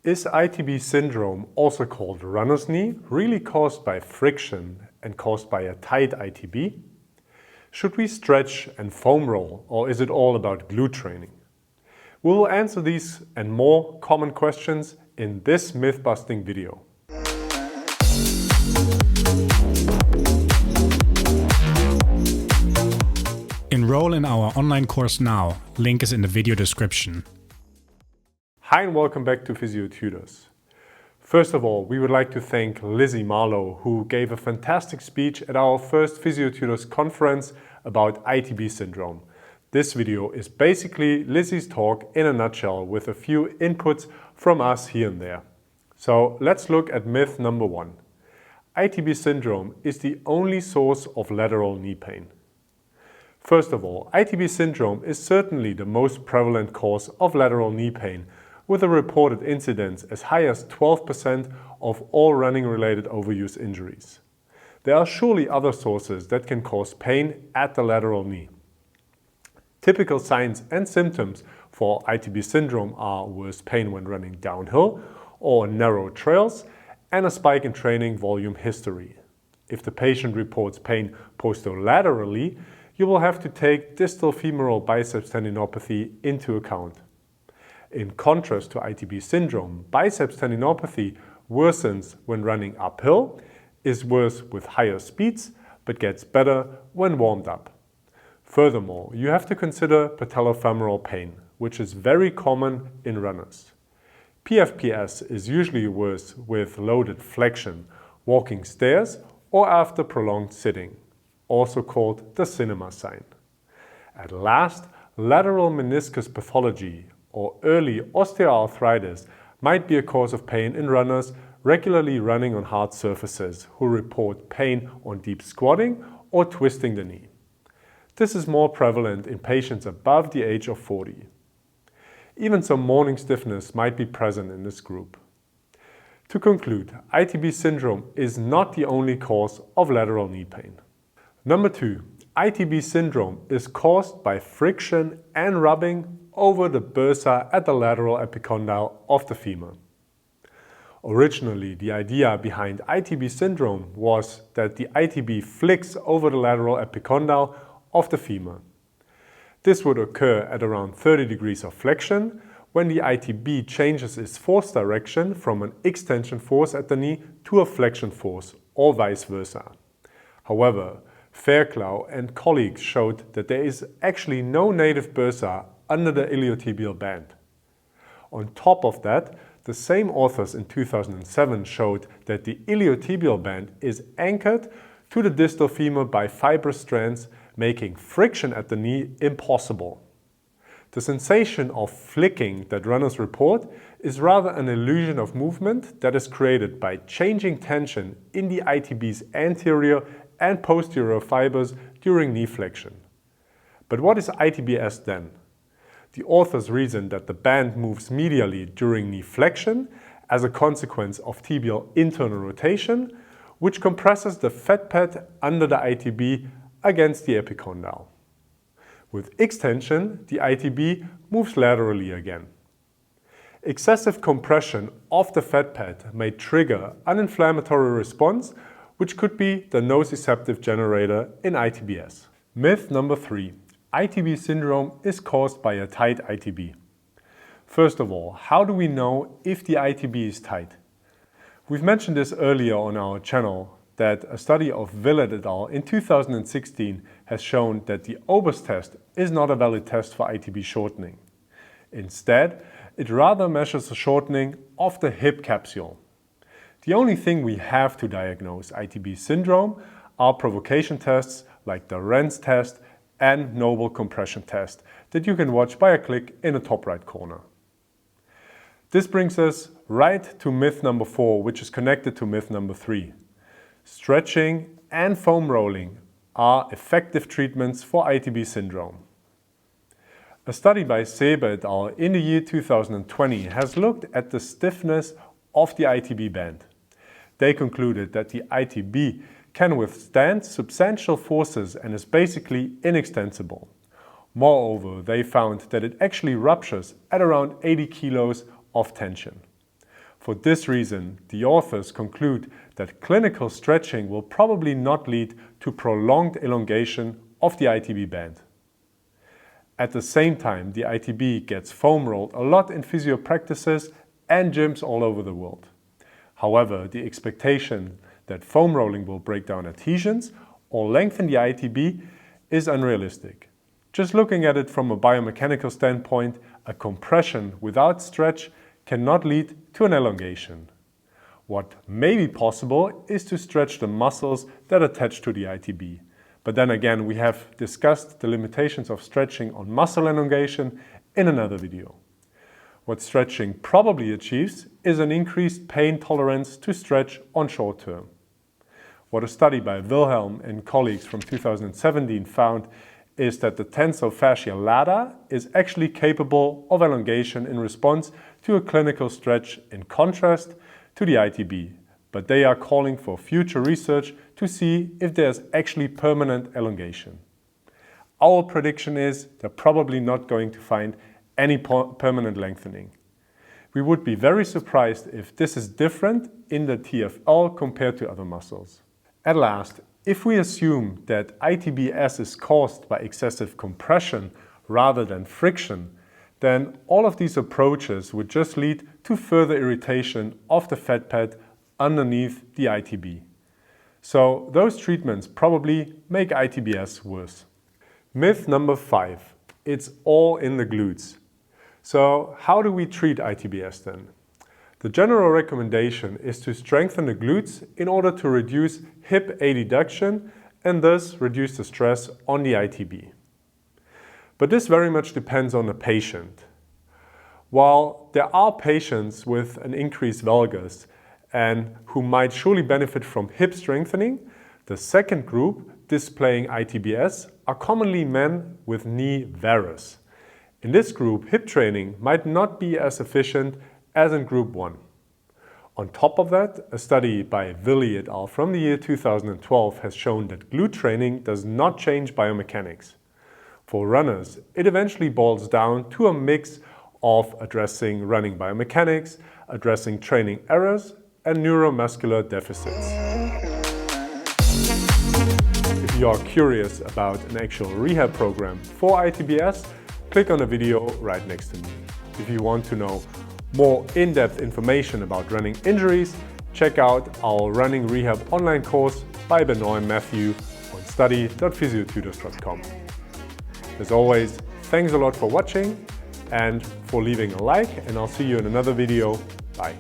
Is ITB syndrome, also called runner's knee, really caused by friction and caused by a tight ITB? Should we stretch and foam roll, or is it all about glute training? We will answer these and more common questions in this myth-busting video. Enroll in our online course now. Link is in the video description. Hi and welcome back to Physiotutors. First of all, we would like to thank Lizzie Marlowe, who gave a fantastic speech at our first Physiotutors conference about ITB syndrome. This video is basically Lizzie's talk in a nutshell with a few inputs from us here and there. So let's look at myth number 1. ITB syndrome is the only source of lateral knee pain. First of all, ITB syndrome is certainly the most prevalent cause of lateral knee pain, with a reported incidence as high as 12% of all running-related overuse injuries. There are surely other sources that can cause pain at the lateral knee. Typical signs and symptoms for ITB syndrome are worse pain when running downhill or narrow trails and a spike in training volume history. If the patient reports pain posterolaterally, you will have to take distal femoral biceps tendinopathy into account. In contrast to ITB syndrome, biceps tendinopathy worsens when running uphill, is worse with higher speeds, but gets better when warmed up. Furthermore, you have to consider patellofemoral pain, which is very common in runners. PFPS is usually worse with loaded flexion, walking stairs, or after prolonged sitting, also called the cinema sign. At last, lateral meniscus pathology or early osteoarthritis might be a cause of pain in runners regularly running on hard surfaces who report pain on deep squatting or twisting the knee. This is more prevalent in patients above the age of 40. Even some morning stiffness might be present in this group. To conclude, ITB syndrome is not the only cause of lateral knee pain. Number 2. ITB syndrome is caused by friction and rubbing over the bursa at the lateral epicondyle of the femur. Originally, the idea behind ITB syndrome was that the ITB flicks over the lateral epicondyle of the femur. This would occur at around 30 degrees of flexion when the ITB changes its force direction from an extension force at the knee to a flexion force, or vice versa. However, Fairclough and colleagues showed that there is actually no native bursa under the iliotibial band. On top of that, the same authors in 2007 showed that the iliotibial band is anchored to the distal femur by fibrous strands, making friction at the knee impossible. The sensation of flicking that runners report is rather an illusion of movement that is created by changing tension in the ITB's anterior and posterior fibers during knee flexion. But what is ITBS then? The authors reasoned that the band moves medially during knee flexion as a consequence of tibial internal rotation, which compresses the fat pad under the ITB against the epicondyle. With extension, the ITB moves laterally again. Excessive compression of the fat pad may trigger an inflammatory response, which could be the nociceptive generator in ITBS. Myth number 3. ITB syndrome is caused by a tight ITB. First of all, how do we know if the ITB is tight? We've mentioned this earlier on our channel that a study of Willett et al. In 2016 has shown that the Ober's test is not a valid test for ITB shortening. Instead, it rather measures the shortening of the hip capsule. The only thing we have to diagnose ITB syndrome are provocation tests like the Renz test and Noble compression test that you can watch by a click in the top right corner. This brings us right to myth number 4, which is connected to myth number 3. Stretching and foam rolling are effective treatments for ITB syndrome. A study by Seber et al. In the year 2020 has looked at the stiffness of the ITB band. They concluded that the ITB can withstand substantial forces and is basically inextensible. Moreover, they found that it actually ruptures at around 80 kilos of tension. For this reason, the authors conclude that clinical stretching will probably not lead to prolonged elongation of the ITB band. At the same time, the ITB gets foam rolled a lot in physio practices and gyms all over the world. However, the expectation that foam rolling will break down adhesions or lengthen the ITB is unrealistic. Just looking at it from a biomechanical standpoint, a compression without stretch cannot lead to an elongation. What may be possible is to stretch the muscles that attach to the ITB. But then again, we have discussed the limitations of stretching on muscle elongation in another video. What stretching probably achieves is an increased pain tolerance to stretch on short term. What a study by Wilhelm and colleagues from 2017 found is that the tensor fascia lata is actually capable of elongation in response to a clinical stretch in contrast to the ITB, but they are calling for future research to see if there's actually permanent elongation. Our prediction is they're probably not going to find any permanent lengthening. We would be very surprised if this is different in the TFL compared to other muscles. At last, if we assume that ITBS is caused by excessive compression rather than friction, then all of these approaches would just lead to further irritation of the fat pad underneath the ITB. So those treatments probably make ITBS worse. Myth number 5. It's all in the glutes. So how do we treat ITBS then? The general recommendation is to strengthen the glutes in order to reduce hip adduction and thus reduce the stress on the ITB. But this very much depends on the patient. While there are patients with an increased valgus and who might surely benefit from hip strengthening, the second group displaying ITBS are commonly men with knee varus. In this group, hip training might not be as efficient as in group 1. On top of that, a study by Willi et al. From the year 2012 has shown that glute training does not change biomechanics. For runners, it eventually boils down to a mix of addressing running biomechanics, addressing training errors, and neuromuscular deficits. If you are curious about an actual rehab program for ITBS, click on the video right next to me. If you want to know more in-depth information about running injuries, check out our running rehab online course by Benoit and Matthew on study.physiotutors.com. As always, thanks a lot for watching and for leaving a like, and I'll see you in another video. Bye.